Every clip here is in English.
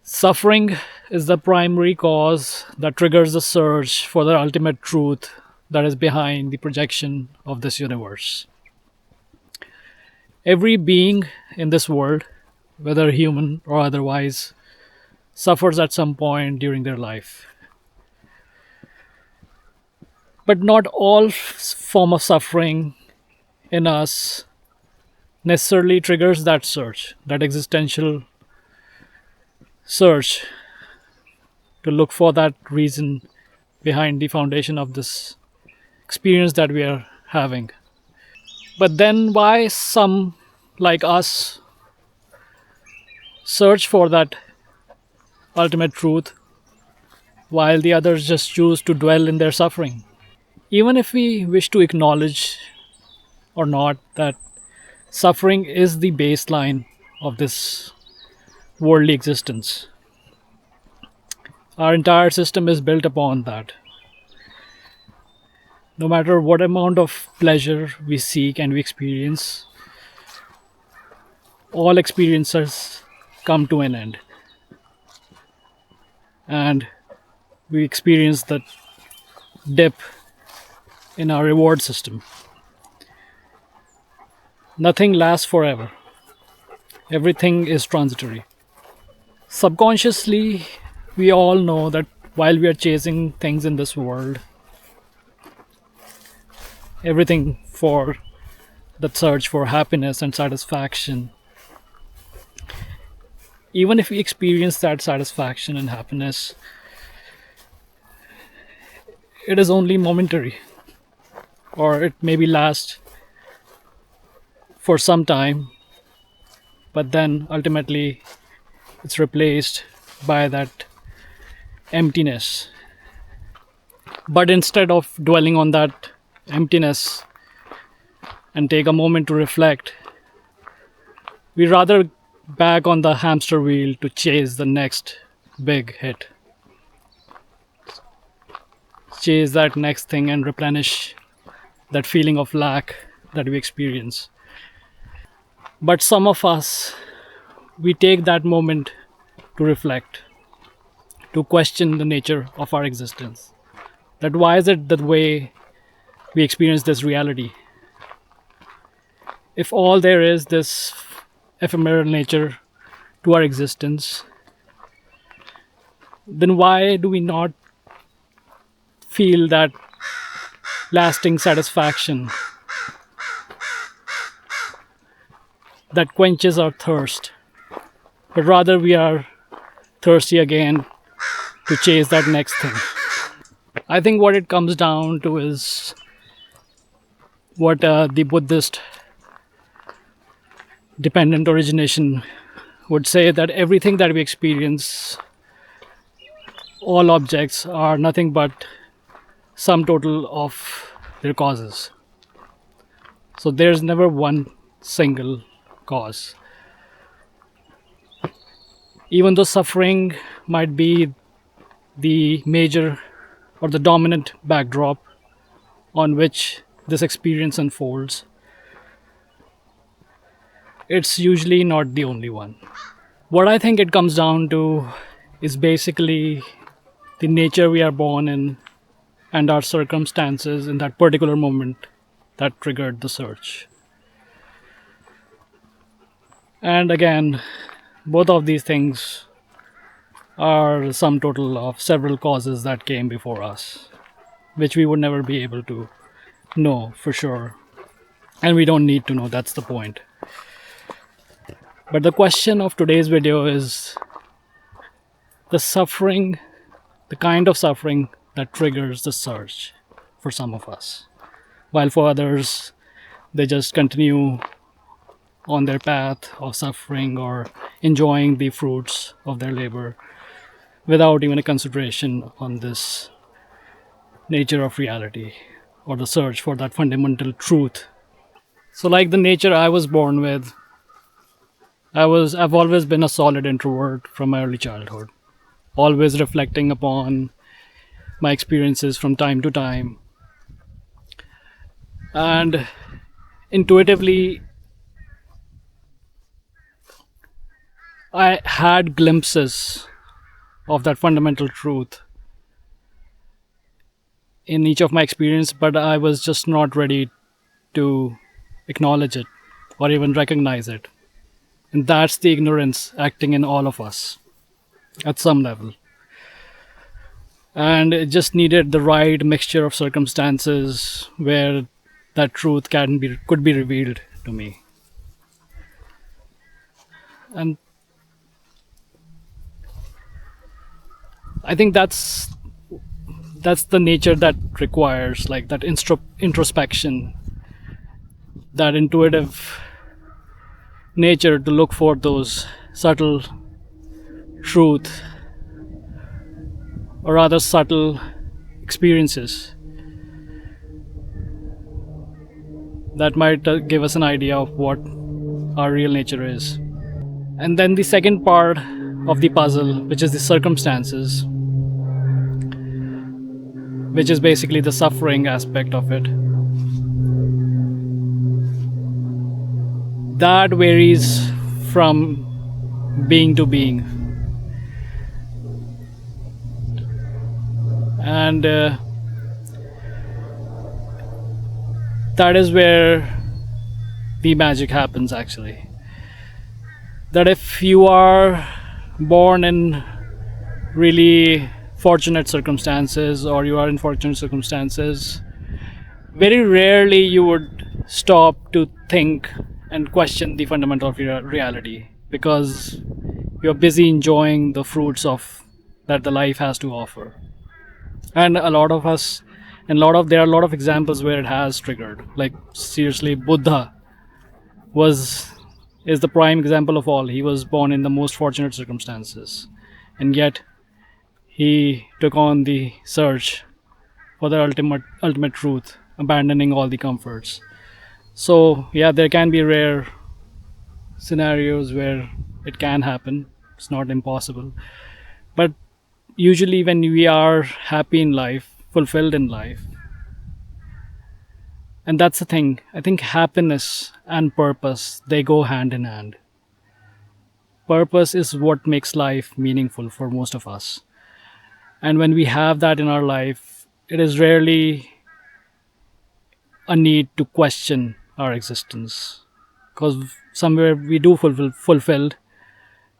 Suffering is the primary cause that triggers the search for the ultimate truth that is behind the projection of this universe. Every being in this world, whether human or otherwise, suffers at some point during their life. But not all form of suffering in us necessarily triggers that search, that existential search to look for that reason behind the foundation of this experience that we are having. But then, why some like us search for that ultimate truth while the others just choose to dwell in their suffering? Even if we wish to acknowledge or not that suffering is the baseline of this worldly existence, our entire system is built upon that. No matter what amount of pleasure we seek and we experience, all experiences come to an end. And we experience the dip in our reward system. Nothing lasts forever, everything is transitory. Subconsciously, we all know that while we are chasing things in this world, everything for the search for happiness and satisfaction, even if we experience that satisfaction and happiness, it is only momentary, or it maybe last for some time, but then ultimately it's replaced by that emptiness. But instead of dwelling on that emptiness and take a moment to reflect, we rather back on the hamster wheel to chase the next big hit, chase that next thing and replenish that feeling of lack that we experience. But some of us, we take that moment to reflect, to question the nature of our existence. That why is it the way we experience this reality? If all there is this ephemeral nature to our existence, then why do we not feel that lasting satisfaction that quenches our thirst? But rather we are thirsty again to chase that next thing. I think what it comes down to is what the Buddhist dependent origination would say, that everything that we experience, all objects, are nothing but sum total of their causes. So there's never one single cause. Even though suffering might be the major or the dominant backdrop on which this experience unfolds, it's usually not the only one. What I think it comes down to is basically the nature we are born in and our circumstances in that particular moment that triggered the search. And again, both of these things are the sum total of several causes that came before us, which we would never be able to know for sure. And we don't need to know, that's the point. But the question of today's video is the suffering, the kind of suffering that triggers the search for some of us, while for others, they just continue on their path of suffering or enjoying the fruits of their labor without even a consideration on this nature of reality or the search for that fundamental truth. So like the nature I was born with, I've always been a solid introvert from my early childhood, always reflecting upon my experiences from time to time. And intuitively, I had glimpses of that fundamental truth in each of my experience, but I was just not ready to acknowledge it or even recognize it. And that's the ignorance acting in all of us at some level. And it just needed the right mixture of circumstances where that truth can be could be revealed to me. And I think that's the nature that requires like that introspection, that intuitive nature to look for those subtle truth, or rather subtle experiences that might give us an idea of what our real nature is. And then the second part of the puzzle, which is the circumstances, which is basically the suffering aspect of it, that varies from being to being. And that is where the magic happens actually. That if you are born in really fortunate circumstances or you are in fortunate circumstances, very rarely you would stop to think and question the fundamental of your reality, because you're busy enjoying the fruits of that the life has to offer. And a lot of us, and there are a lot of examples where it has triggered, like seriously Buddha was is the prime example of all. He was born in the most fortunate circumstances, and yet he took on the search for the ultimate truth, abandoning all the comforts. So yeah, there can be rare scenarios where it can happen. It's not impossible, but usually when we are happy in life, fulfilled in life, and that's the thing. I think happiness and purpose, they go hand in hand. Purpose is what makes life meaningful for most of us. And when we have that in our life, it is rarely a need to question our existence, because somewhere we do fulfilled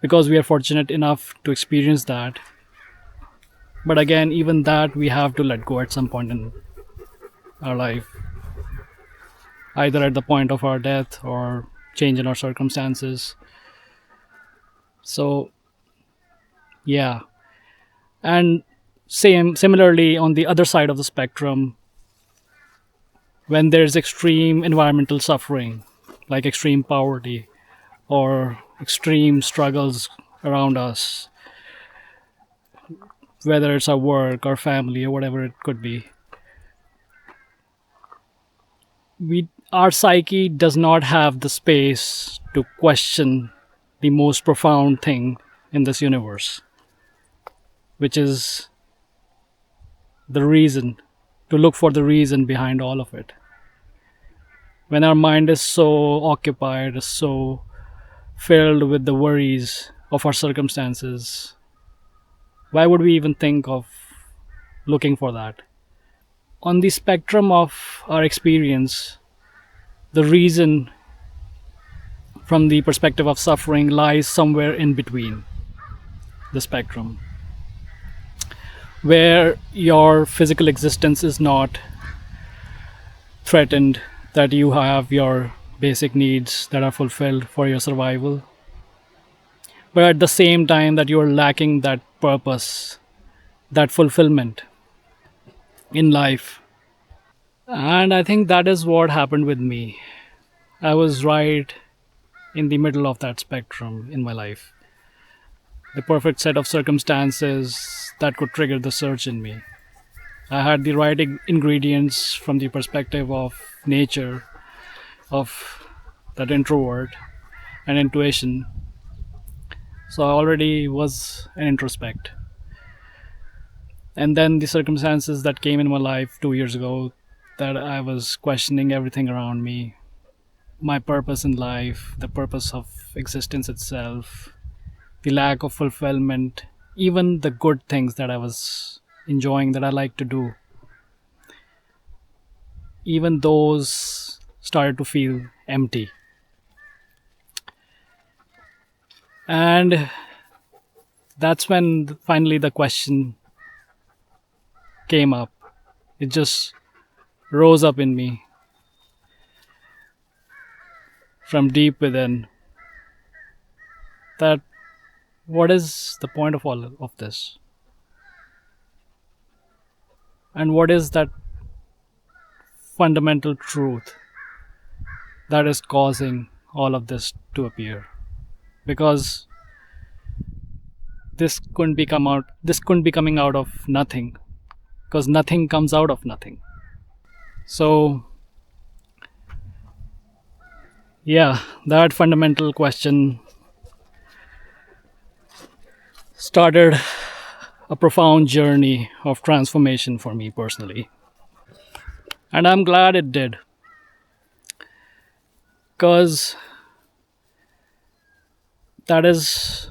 because we are fortunate enough to experience that. But again, even that we have to let go at some point in our life, either at the point of our death or change in our circumstances. So yeah. And similarly, on the other side of the spectrum, when there's extreme environmental suffering, like extreme poverty or extreme struggles around us, whether it's our work, our family, or whatever it could be, our psyche does not have the space to question the most profound thing in this universe, which is the reason, to look for the reason behind all of it. When our mind is so occupied, so filled with the worries of our circumstances, why would we even think of looking for that? On the spectrum of our experience, the reason from the perspective of suffering lies somewhere in between the spectrum, where your physical existence is not threatened, that you have your basic needs that are fulfilled for your survival, but at the same time that you are lacking that purpose, that fulfillment in life. And I think that is what happened with me. I was right in the middle of that spectrum in my life. The perfect set of circumstances that could trigger the search in me. I had the right ingredients from the perspective of nature, of that introvert and intuition. So I already was an introspect. And then the circumstances that came in my life 2 years ago, that I was questioning everything around me, my purpose in life, the purpose of existence itself, the lack of fulfillment even the good things that I was enjoying, that I like to do, even those started to feel empty. And that's when finally the question came up. It just rose up in me from deep within, that what is the point of all of this? And what is that fundamental truth that is causing all of this to appear? Because this couldn't be coming out of nothing, because nothing comes out of nothing. So yeah, that fundamental question started a profound journey of transformation for me personally. And I'm glad it did, because that is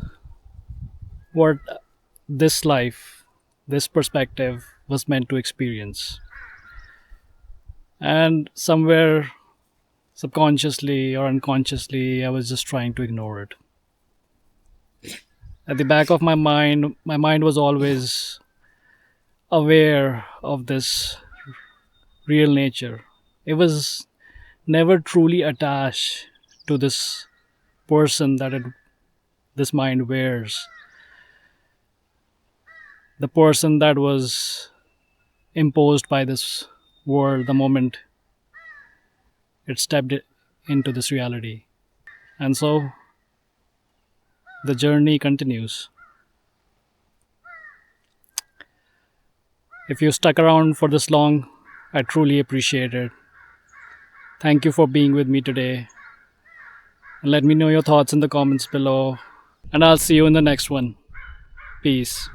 what this life, this perspective was meant to experience. And somewhere subconsciously or unconsciously, I was just trying to ignore it. At the back of my mind was always aware of this real nature. It was never truly attached to this person that this mind wears, the person that was imposed by this world the moment it stepped into this reality. And so the journey continues. If you stuck around for this long, I truly appreciate it. Thank you for being with me today. And let me know your thoughts in the comments below. And I'll see you in the next one. Peace.